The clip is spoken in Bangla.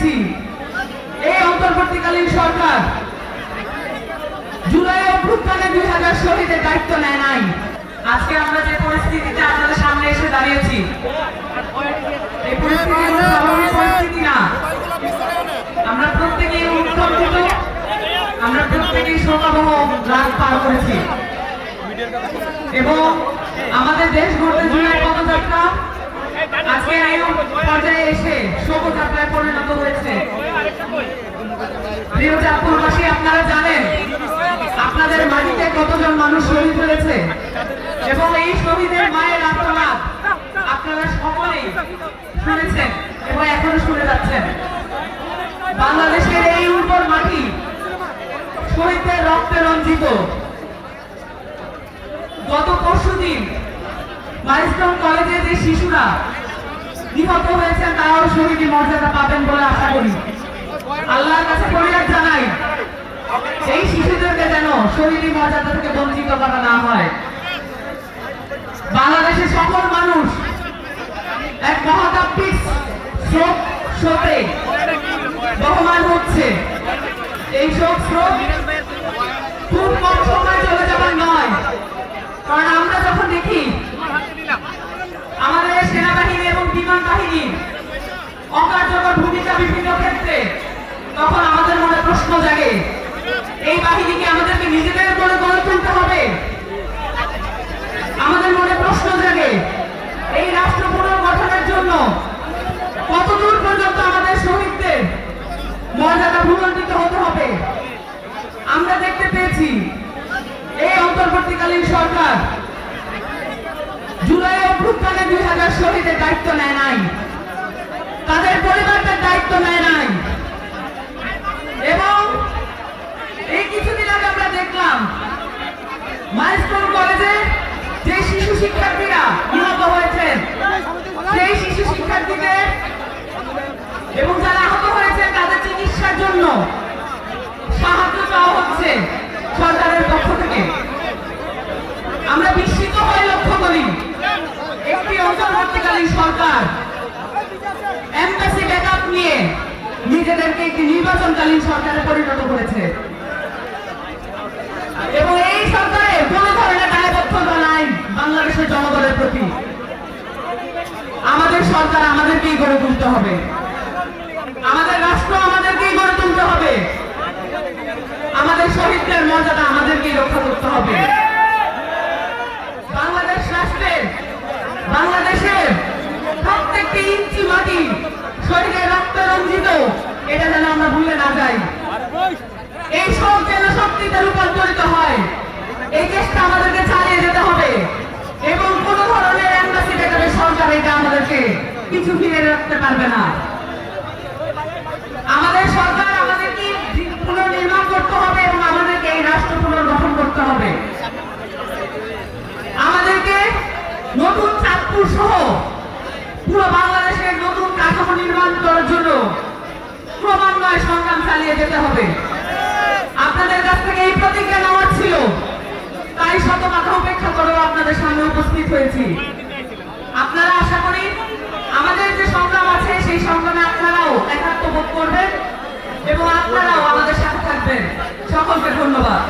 পেয়েছি এই অন্তর্বর্তীকালীন সরকার জুলাই অভ্যুত্থানে 2000 শহীদের দায়িত্ব নেয় নাই। আজকে আমরা যে পরিস্থিতিতে আপনাদের সামনে এসে দাঁড়িয়েছি, এই পরিস্থিতি স্বাভাবিক পরিস্থিতি না। আমরা প্রত্যেকেই উৎকণ্ঠিত, আমরা প্রত্যেকেই শোকাবহ রাত পার করেছি এবং আমাদের দেশ গড়তে জুলাই পদযাত্রা আজকে এই পর্যায়ে এসে শোভাযাত্রায় পরিণত হয়েছে। প্রিয় চাঁদপুরবাসী, আপনারা জানেন আপনাদের মাটিতে কতজন মানুষ শহীদ হয়েছে এবং এই শহীদের মায়ের আত্মনাদ আপনারা সকলেই শুনেছেন এবং এখনো শুনে যাচ্ছেন। বাংলাদেশের এই উর্বর মাটি শহীদদের রক্তে রঞ্জিত। গত পরশুদিন মাইলস্টোন কলেজে যে শিশুরা নিহত হয়েছেন তারাও শহীদ মর্যাদা পাবেন বলে আশা করি। আল্লাহর কাছে ফরিয়াদ জানাই এই শিশুদেরকে যেন শহীদ মর্যাদা থেকে বঞ্চিত করা না হয়। বাংলাদেশের সকল মানুষ এক মহাকাব্যিক স্রোতে বহমান হচ্ছে। এই শোক স্রোত খুব কম সময় চলে যাবার নয়, কারণ আমরা যখন দেখি আমাদের সেনাবাহিনী এবং বিমান বাহিনী অকার্যকর ভূমিকা বিভিন্ন ক্ষেত্রে, তখন আমাদের মনে প্রশ্ন জাগে এই বাহিনীকে আমাদেরকে নিজেদের করে গড়ে তুলতে হবে। আমাদের মনে প্রশ্ন জাগে এই রাষ্ট্র পুনর্গঠনের জন্য কতদূর পর্যন্ত আমাদের শহীদদের মর্যাদা ভূমণ্ডিত হতে হবে। আমরা দেখতে পেয়েছি এই অন্তর্বর্তীকালীন সরকার জুলাই অভ্যুত্থানে 2000 শহীদের দায়িত্ব নেয় নাই, তাদের পরিবারদের দায়িত্ব নেয় নাই। এবং এই কিছুদিন আগে আমরা দেখলাম মাইলস্টোন কলেজে যে শিশু শিক্ষার্থীরা নিহত হয়েছেন, সেই শিশু শিক্ষার্থীদের এবং যারা আহত হয়েছে তাদের চিকিৎসার জন্য সাহায্য চাওয়া হচ্ছে সরকারের পক্ষ থেকে। আমরা বিস্মিত হয়ে লক্ষ্য করি একটি অন্তর্বর্তীকালীন সরকার এমবাসি ব্যাকআপ নিয়ে নিজেদেরকে একটি নির্বাচনকালীন সরকারে পরিণত করেছে এবং এই সরকারে কোন ধরনের দায়বদ্ধতা নাই বাংলাদেশের জনগণের প্রতি। আমাদের সরকার আমাদেরকেই গড়ে তুলতে হবে, আমাদের রাষ্ট্র আমাদেরকেই গড়ে তুলতে হবে, আমাদের শহীদদের মর্যাদা আমাদেরকেই রক্ষা করতে হবে। বাংলাদেশ রাষ্ট্রের, বাংলাদেশের প্রত্যেকটি ইঞ্চি মাটি শহীদের রক্তে রঞ্জিত, এটা যেন আমরা ভুলে না যাই। এই সব যেন শক্তিতে রূপান্তরিত হয়, এই চেষ্টা আমাদেরকে চালিয়ে যেতে হবে এবং কোন ধরনের এমবাসি ব্যাকআপের সরকার এটা আমাদেরকে কিছু ফিরে রাখতে পারবে না। আমাদের সরকার আমাদেরকে পুনর্নির্মাণ করতে হবে এবং আমাদেরকে এই রাষ্ট্র পুনর্গঠন করতে হবে। আমাদেরকে নতুন চাঁদপুর সহ পুরো বাংলাদেশের নতুন কাঠামো নির্মাণ করার জন্য ক্রমান্বয়ে সংগ্রাম চালিয়ে যেতে হবে। আপনাদের কাছ থেকে এই প্রতিজ্ঞা নেওয়ার ছিল, তাই শত বাধা উপেক্ষা করেও আপনাদের সামনে উপস্থিত হয়েছি। আপনারা আশা করি আমাদের যে সংগ্রাম আছে সেই সংগ্রামে আপনারাও একাত্ম বোধ করবেন এবং আপনারাও আমাদের সাথে থাকবেন। সকলকে ধন্যবাদ।